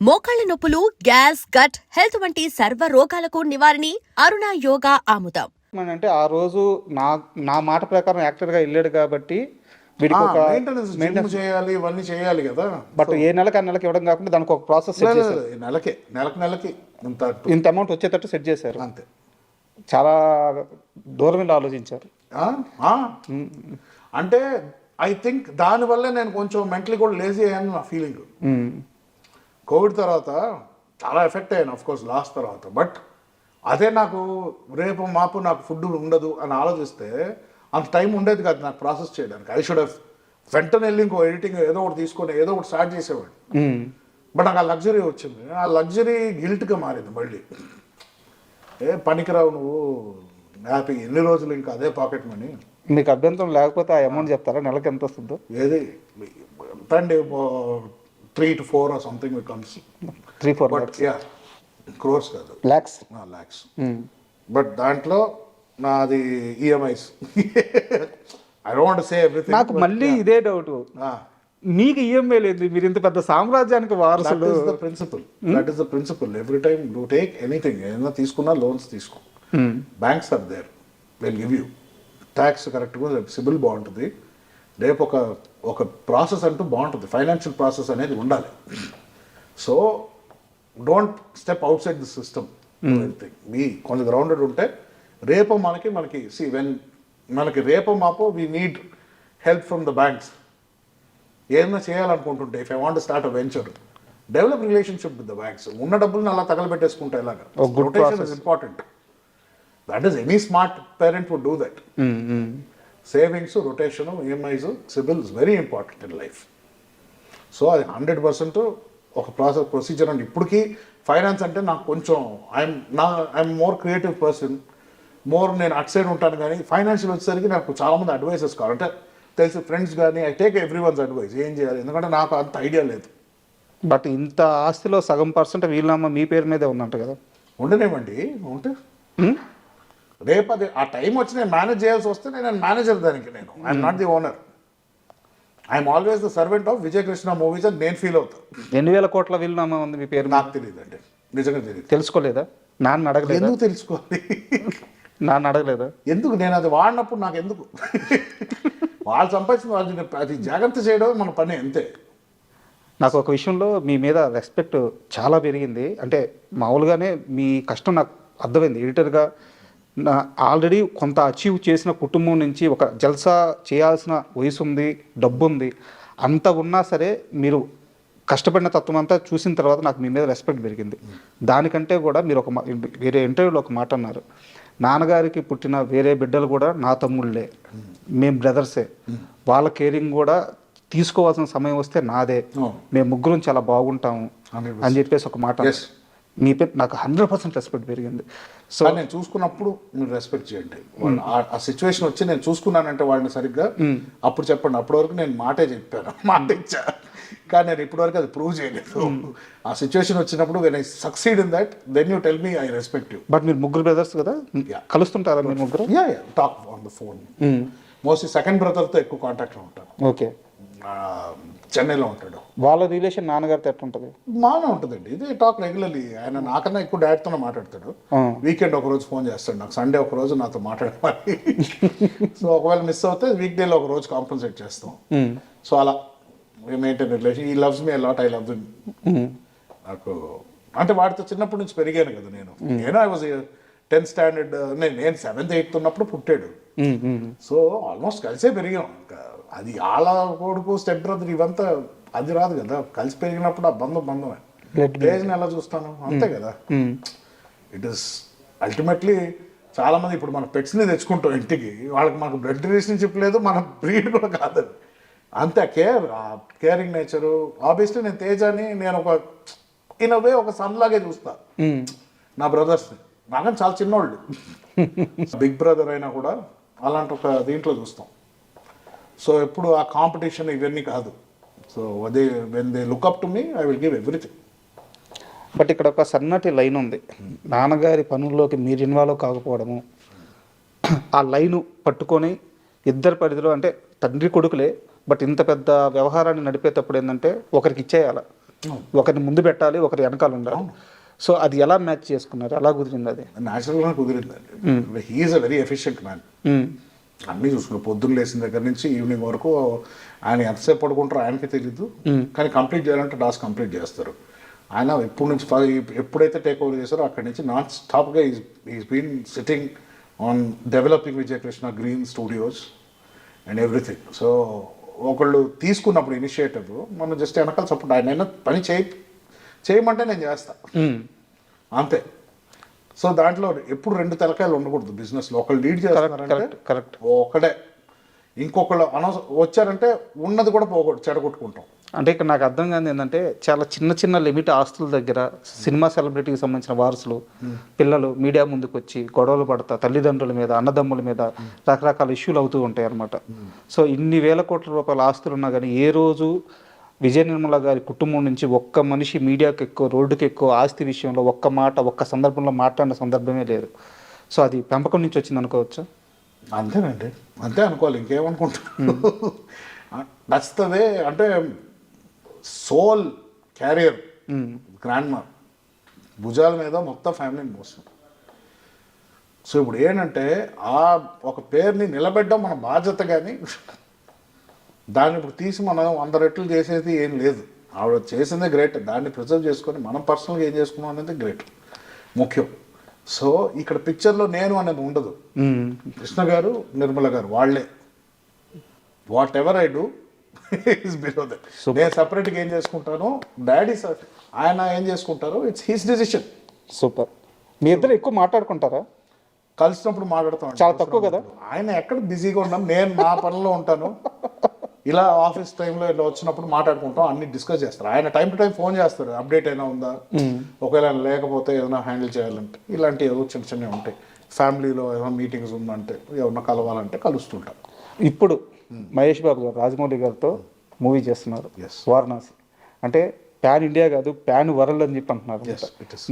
మోకాళ్ల నొప్పులు, gas, gut health వంటి సర్వ రోగాలకు నివారణి అరుణ యోగా ఆముదం. అంటే ఆ రోజు నా మాట ప్రకారం యాక్టర్గా వెళ్ళాడు కాబట్టి వీడికి ఒక మెయింటెనెన్స్ చేయాలి, ఇవన్నీ చేయాలి కదా. బట్ ఏ నెలకి ఆ నెలకి ఇవ్వడం కాకుండా దానికి ఒక ప్రాసెస్ సెట్ చేశారు. నెలకి ఇంత అమౌంట్ వచ్చేటట్టు సెట్ చేశారు. అంతే. చాలా దూరం వెళ్ళి ఆలోచించారు. అంటే ఐ థింక్ దానివల్లే నేను కొంచెం మెంటలీ కూడా లేజీ అయ్యాను నా ఫీలింగ్. కోవిడ్ తర్వాత చాలా ఎఫెక్ట్ అయ్యాను ఆఫ్ కోర్స్ లాస్ట్ తర్వాత. బట్ అదే నాకు రేపు మాపు నాకు ఫుడ్ ఉండదు అని ఆలోచిస్తే అంత టైం ఉండేది కాదు నాకు ప్రాసెస్ చేయడానికి. ఐ షుడ్ హ్యావ్ వెంటనే వెళ్ళి ఇంకో ఎడిటింగ్ ఏదో ఒకటి తీసుకొని ఏదో ఒకటి స్టార్ట్ చేసేవాడు. బట్ నాకు ఆ లగ్జరీ వచ్చింది. ఆ లగ్జరీ గిల్ట్గా మారింది మళ్ళీ. పనికిరావు నువ్వు, హ్యాపీ ఎన్ని రోజులు ఇంకా అదే పాకెట్ మనీ. మీకు అభ్యంతరం లేకపోతే ఆ అమౌంట్ చెప్తారా నెలకి ఎంత వస్తుందో? ఏది అండి 3 to 4 or something becomes 3-4 lakhs. Yeah, crores కాదు, lakhs. బట్ దాంట్లో నాది EMIs. I don't want to say everything. నాకు మళ్ళీ ఇదే డౌట్, మీకు ఈఎంఐ లేదు, మీరు ఇంత పెద్ద సామ్రాజ్యానికి వారసులు. That is the principle every time do take anything. ఏదైనా తీసుకున్నా లోన్స్ తీసుకో, banks are there, will give you. Tax కరెక్ట్గా, సిబిల్ బాగుంటుంది, రేపు ఒక ప్రాసెస్ అంటూ బాగుంటుంది. ఫైనాన్షియల్ ప్రాసెస్ అనేది ఉండాలి. So don't step outside the system. మీ కొంచెం గ్రౌండెడ్ ఉంటే రేపు మనకి వెన్ మనకి రేపు మాపో we need help from the banks. ఏదైనా చేయాలనుకుంటుంటే if I want start a venture, develop relationship with the banks. ఉన్న డబ్బులను అలా తగలబెట్టేసుకుంటే ఎలాగా? Rotation is important. That is any smart parent would do that. Savings, rotation, EMIs, CIBIL is very important in life. So అది 100% ఒక procedure అండి. ఇప్పటికీ finance అంటే నాకు కొంచెం ఐఎమ్ మోర్ క్రియేటివ్ పర్సన్, నేను అట్ సైడ్ ఉంటాను. కానీ ఫైనాన్షియల్ వచ్చేసరికి నాకు చాలామంది అడ్వైజెస్ కావాలి. అంటే తెలిసి ఫ్రెండ్స్ కానీ I take every once advice ఏం చేయాలి, ఎందుకంటే నాకు అంత ఐడియా లేదు. బట్ ఇంత ఆస్తిలో సగం పర్సెంట్ వీళ్ళమ్మ మీ పేరు మీదే ఉందంట కదా? ఉండనేమండి, ఉంటే రేపు అది ఆ టైం వచ్చి నేను మేనేజ్ చేయాల్సి వస్తే నేను మేనేజర్ దానికి. I'm not the owner. I'm always the servant of Vijay Krishna movies అని నేను ఫీల్ అవుతాను. 2,000 కోట్ల వీళ్ళమ్మ ఉంది మీ పేరు? నాకు తెలియదు అండి, నిజంగా తెలియదు. తెలుసుకోలేదా? నాన్న అడగలేదు? ఎందుకు తెలుసుకోవాలి? నాన్న అడగలేదా? ఎందుకు? నేను అది వాడినప్పుడు నాకు ఎందుకు? వాళ్ళు సంపాదించిన వాళ్ళు అది జాగ్రత్త చేయడం మన పని, అంతే. నాకు ఒక విషయంలో మీ మీద రెస్పెక్ట్ చాలా పెరిగింది. అంటే మామూలుగానే మీ కష్టం నాకు అర్థమైంది. ఎడిటర్గా ఆల్రెడీ కొంత అచీవ్ చేసిన కుటుంబం నుంచి ఒక జల్సా చేయాల్సిన వయసు ఉంది, డబ్బు ఉంది, అంత ఉన్నా సరే మీరు కష్టపడిన తత్వం అంతా చూసిన తర్వాత నాకు మీ మీద రెస్పెక్ట్ పెరిగింది. దానికంటే కూడా మీరు వేరే ఇంటర్వ్యూలో ఒక మాట అన్నారు, నాన్నగారికి పుట్టిన వేరే బిడ్డలు కూడా నా తమ్ముళ్ళే, మేము బ్రదర్సే, వాళ్ళ కేరింగ్ కూడా తీసుకోవాల్సిన సమయం వస్తే నాదే, మేము ముగ్గురం చాలా బాగుంటాము అని చెప్పేసి ఒక మాట. మీ పేరు నాకు 100% రెస్పెక్ట్ పెరిగింది. సో నేను చూసుకున్నప్పుడు మీరు రెస్పెక్ట్ చేయండి. ఆ సిచ్యువేషన్ వచ్చి నేను చూసుకున్నానంటే వాళ్ళని సరిగ్గా అప్పుడు చెప్పండి. అప్పటి వరకు నేను మాటే చెప్పాను, మాట ఇచ్చా, కానీ నేను ఇప్పటి వరకు అది ప్రూవ్ చేయలేదు. ఆ సిచ్యువేషన్ వచ్చినప్పుడు when I succeed in that, then you tell me I respect you. But మీరు ముగ్గురు బ్రదర్స్ కదా, కలుస్తుంటారా మీరు ముగ్గురు? Talk on the phone. Mostly second బ్రదర్తో ఎక్కువ కాంటాక్ట్లో ఉంటాను. ఓకే. చెన్నైలో ఉంటాడు. వాళ్ళ రిలేషన్ నాన్నగారితో ఎట్లా ఉంటుంది? బాగానే ఉంటుందండి. ఇది టాక్ రెగ్యులర్లీ. ఆయన నాకన్నా ఎక్కువ డాడీతోనే మాట్లాడతాడు. వీకెండ్ ఒకరోజు ఫోన్ చేస్తాడు నాకు, సండే ఒకరోజు నాతో మాట్లాడాలి. సో ఒకవేళ మిస్ అవుతే వీక్ డేలో ఒక రోజు కాంపన్సేట్ చేస్తాం. సో అలా మెయింటైన్ రిలేషన్. ఈ loves me a lot, I love him. నాకు అంటే వాడితో చిన్నప్పటి నుంచి పెరిగాను కదా నేను. ఐ వాజ్ 10th స్టాండర్డ్, నేను 7th 8th ఉన్నప్పుడు పుట్టాడు. సో ఆల్మోస్ట్ కలిసే పెరిగాం. అది ఆల కొడుకు, స్టెప్ బ్రదర్ ఇవంతా అది రాదు కదా. కలిసి పెరిగినప్పుడు ఆ బంధమే. ఏజ్ని ఎలా చూస్తాను, అంతే కదా. ఇట్ ఈస్ అల్టిమేట్లీ చాలా మంది ఇప్పుడు మన పెట్స్ని తెచ్చుకుంటాం ఇంటికి, వాళ్ళకి మనకు బ్లడ్ రిలేషన్షిప్ లేదు, మన బ్రీడ్ కూడా కాదు. అంతే కేరింగ్ నేచరు. ఆబ్వియస్లీ నేను తేజాని నేను ఒక ఇన్ వే ఒక సన్ లాగే చూస్తా నా బ్రదర్స్ని. నాకని చాలా చిన్నోళ్ళు, బిగ్ బ్రదర్ అయినా కూడా అలాంటి ఒక దీంట్లో చూస్తాం. సో ఎప్పుడు ఆ కాంపిటీషన్ ఇవన్నీ కాదు. సో అదే when they look up to me, I will give everything. But ఇక్కడ ఒక సన్నటి లైన్ ఉంది. నాన్నగారి పనుల్లోకి మీరు ఇన్వాల్వ్ కాకపోవడము, ఆ లైను పట్టుకొని ఇద్దరు పరిధిలో, అంటే తండ్రి కొడుకులే బట్ ఇంత పెద్ద వ్యవహారాన్ని నడిపేటప్పుడు ఏంటంటే ఒకరికి ఇచ్చేయాలి, ఒకరిని ముందు పెట్టాలి, ఒకరి వెనకాల ఉండాలి. సో అది ఎలా మ్యాచ్ చేసుకున్నారు, ఎలా కుదిరింది అది? న్యాచురల్గా కుదిరిందండి. He is a very efficient man. అన్నీ చూసుకున్నారు, పొద్దున్న లేచిన దగ్గర నుంచి ఈవినింగ్ వరకు. ఆయన ఎంతసేపు పడుకుంటారో ఆయనకే తెలీదు, కానీ కంప్లీట్ చేయాలంటే టాస్క్ కంప్లీట్ చేస్తారు. ఆయన ఎప్పుడైతే టేక్ ఓవర్ చేశారో అక్కడి నుంచి నాన్ స్టాప్గా is been sitting on developing Vijayakrishna green studios and everything. So ఒకళ్ళు తీసుకున్నప్పుడు ఇనిషియేటివ్ మనం జస్ట్ వెనకాల సపోర్ట్. ఆయన పని చేయమంటే నేను చేస్తా అంతే. సో దాంట్లో ఎప్పుడు రెండు తలకాయలు ఉండకూడదు బిజినెస్లో. ఒకళ్ళు లీడ్ చేస్తున్నారంటే కరెక్ట్, ఒకడే, ఇంకొకళ్ళు వచ్చారంటే ఉన్నది కూడా చెడగొట్టుకుంటాం. అంటే ఇక్కడ నాకు అర్థం కాదు ఏంటంటే, చాలా చిన్న చిన్న లిమిట్ ఆస్తుల దగ్గర సినిమా సెలబ్రిటీకి సంబంధించిన వారసులు పిల్లలు మీడియా ముందుకు వచ్చి గొడవలు పడతా, తల్లిదండ్రుల మీద, అన్నదమ్ముల మీద రకరకాల ఇష్యూలు అవుతూ ఉంటాయి అన్నమాట. సో ఇన్ని వేల కోట్ల రూపాయల ఆస్తులు ఉన్నా కానీ ఏ రోజు విజయ నిర్మల గారి కుటుంబం నుంచి ఒక్క మనిషి మీడియాకి ఎక్కువ, రోడ్డుకి ఎక్కువ, ఆస్తి విషయంలో ఒక్క మాట, ఒక్క సందర్భంలో మాట్లాడిన సందర్భమే లేదు. సో అది పెంపకం నుంచి వచ్చింది అనుకోవచ్చు. అంతేనండి, అంతే అనుకోవాలి, ఇంకేమనుకుంటాను. నచ్చుతుంది అంటే సోల్ క్యారియర్, గ్రాండ్ మా భుజాల మీద మొత్తం ఫ్యామిలీని మోస్తుంది. సో ఇప్పుడు ఏంటంటే ఆ ఒక పేరుని నిలబెట్టడం మన బాధ్యత, కానీ దాన్ని ఇప్పుడు తీసి మనం 100 రెట్లు చేసేది ఏం లేదు. ఆవిడ చేసిందే గ్రేట్, దాన్ని ప్రిజర్వ్ చేసుకొని మనం పర్సనల్గా ఏం చేసుకున్నాం అనేది గ్రేట్ ముఖ్యం. సో ఇక్కడ పిక్చర్లో నేను అనేది ఉండదు. కృష్ణ గారు, నిర్మల గారు వాళ్ళే. What ever I do is below that. నేను సపరేట్గా ఏం చేసుకుంటాను, డాడీ ఆయన ఏం చేసుకుంటారో ఇట్స్ హిస్ డిసిషన్. సూపర్. మీ ఇద్దరు ఎక్కువ మాట్లాడుకుంటారా? కలిసినప్పుడు మాట్లాడతాం, చాలా తక్కువ కదా. ఆయన ఎక్కడ బిజీగా ఉన్నాం, నేను నా పనిలో ఉంటాను. ఇలా ఆఫీస్ టైంలో ఇలా వచ్చినప్పుడు మాట్లాడుకుంటాం, అన్ని డిస్కస్ చేస్తారు. ఆయన టైం టు టైం ఫోన్ చేస్తారు, అప్డేట్ అయినా ఉందా, ఒకవేళ లేకపోతే ఏదైనా హ్యాండిల్ చేయాలంటే ఇలాంటివి ఏదో చిన్న చిన్నవి ఉంటాయి. ఫ్యామిలీలో ఏదైనా మీటింగ్స్ ఉందంటే, ఎవరన్నా కలవాలంటే కలుస్తుంటాం. ఇప్పుడు మహేష్ బాబు గారు రాజమౌళి గారితో మూవీ చేస్తున్నారు, వారణాసి. అంటే ప్యాన్ ఇండియా కాదు, ప్యాన్ వరల్డ్ అని చెప్పి అంటున్నారు.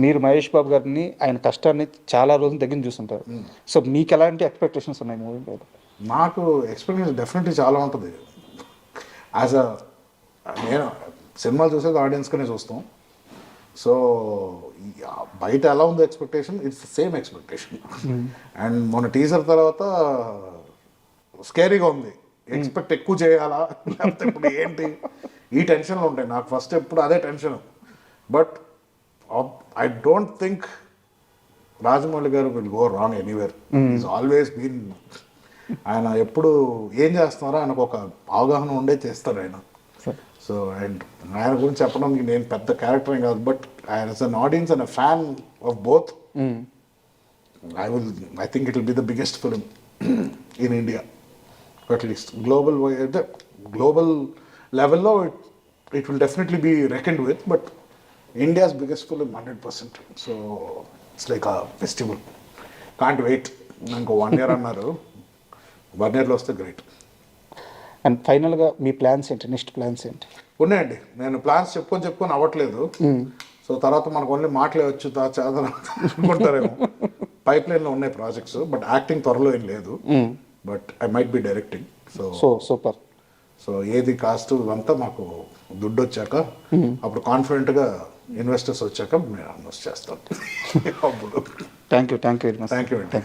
మీరు మహేష్ బాబు గారిని, ఆయన కష్టాన్ని చాలా రోజుల దగ్గర చూస్తుంటారు. సో మీకు ఎలాంటి ఎక్స్పెక్టేషన్స్ ఉన్నాయి మూవీ మీద? నాకు ఎక్స్పెక్టేషన్ డెఫినెట్లీ చాలా ఉంటుంది. నేను సినిమాలు చూసేది ఆడియన్స్గానే చూస్తాం. సో బయట ఎలా ఉందో expectation, it's the same expectation. And మొన్న టీజర్ తర్వాత స్కేరీగా ఉంది, ఎక్స్పెక్ట్ ఎక్కువ చేయాలా లేకపోతే ఇప్పుడు ఏంటి, ఈ టెన్షన్లో ఉంటాయి నాకు. ఫస్ట్ ఎప్పుడు అదే tension. But I don't think Rajamouli garu will go wrong anywhere. Is always been, ఆయన ఎప్పుడు ఏం చేస్తున్నారో ఆయనకు ఒక అవగాహన ఉండే చేస్తారు ఆయన. సో అండ్ ఆయన గురించి చెప్పడానికి నేను పెద్ద క్యారెక్టర్ ఏం కాదు, బట్ ఆయన as an audience and a fan of both, I think it will be the biggest film in India, at least global లెవెల్లో it will definitely be రెకండ్ with, but India's biggest film 100%. So it's like a festival, can't wait. ఇంకో 1 year అన్నారు, 1 yearలో వస్తే great. And ఫైనల్గా మీ plans ఏంటి, next plans ఏంటి? ఉన్నాయండి, నేను plans చెప్పుకొని అవ్వట్లేదు. సో తర్వాత మనకు ఓన్లీ మాటలే వచ్చు అనుకుంటారేమో. పైప్ లైన్లో ఉన్నాయి ప్రాజెక్ట్స్, బట్ యాక్టింగ్ త్వరలో ఏం లేదు. But I might be directing. So super. So ఏది కాస్ట్ ఇవంతా మాకు దుడ్డు వచ్చాక, అప్పుడు కాన్ఫిడెంట్గా ఇన్వెస్టర్స్ వచ్చాక నేను ఇన్వెస్ట్ చేస్తాను. అప్పుడు thank you very much. Thank you అండి.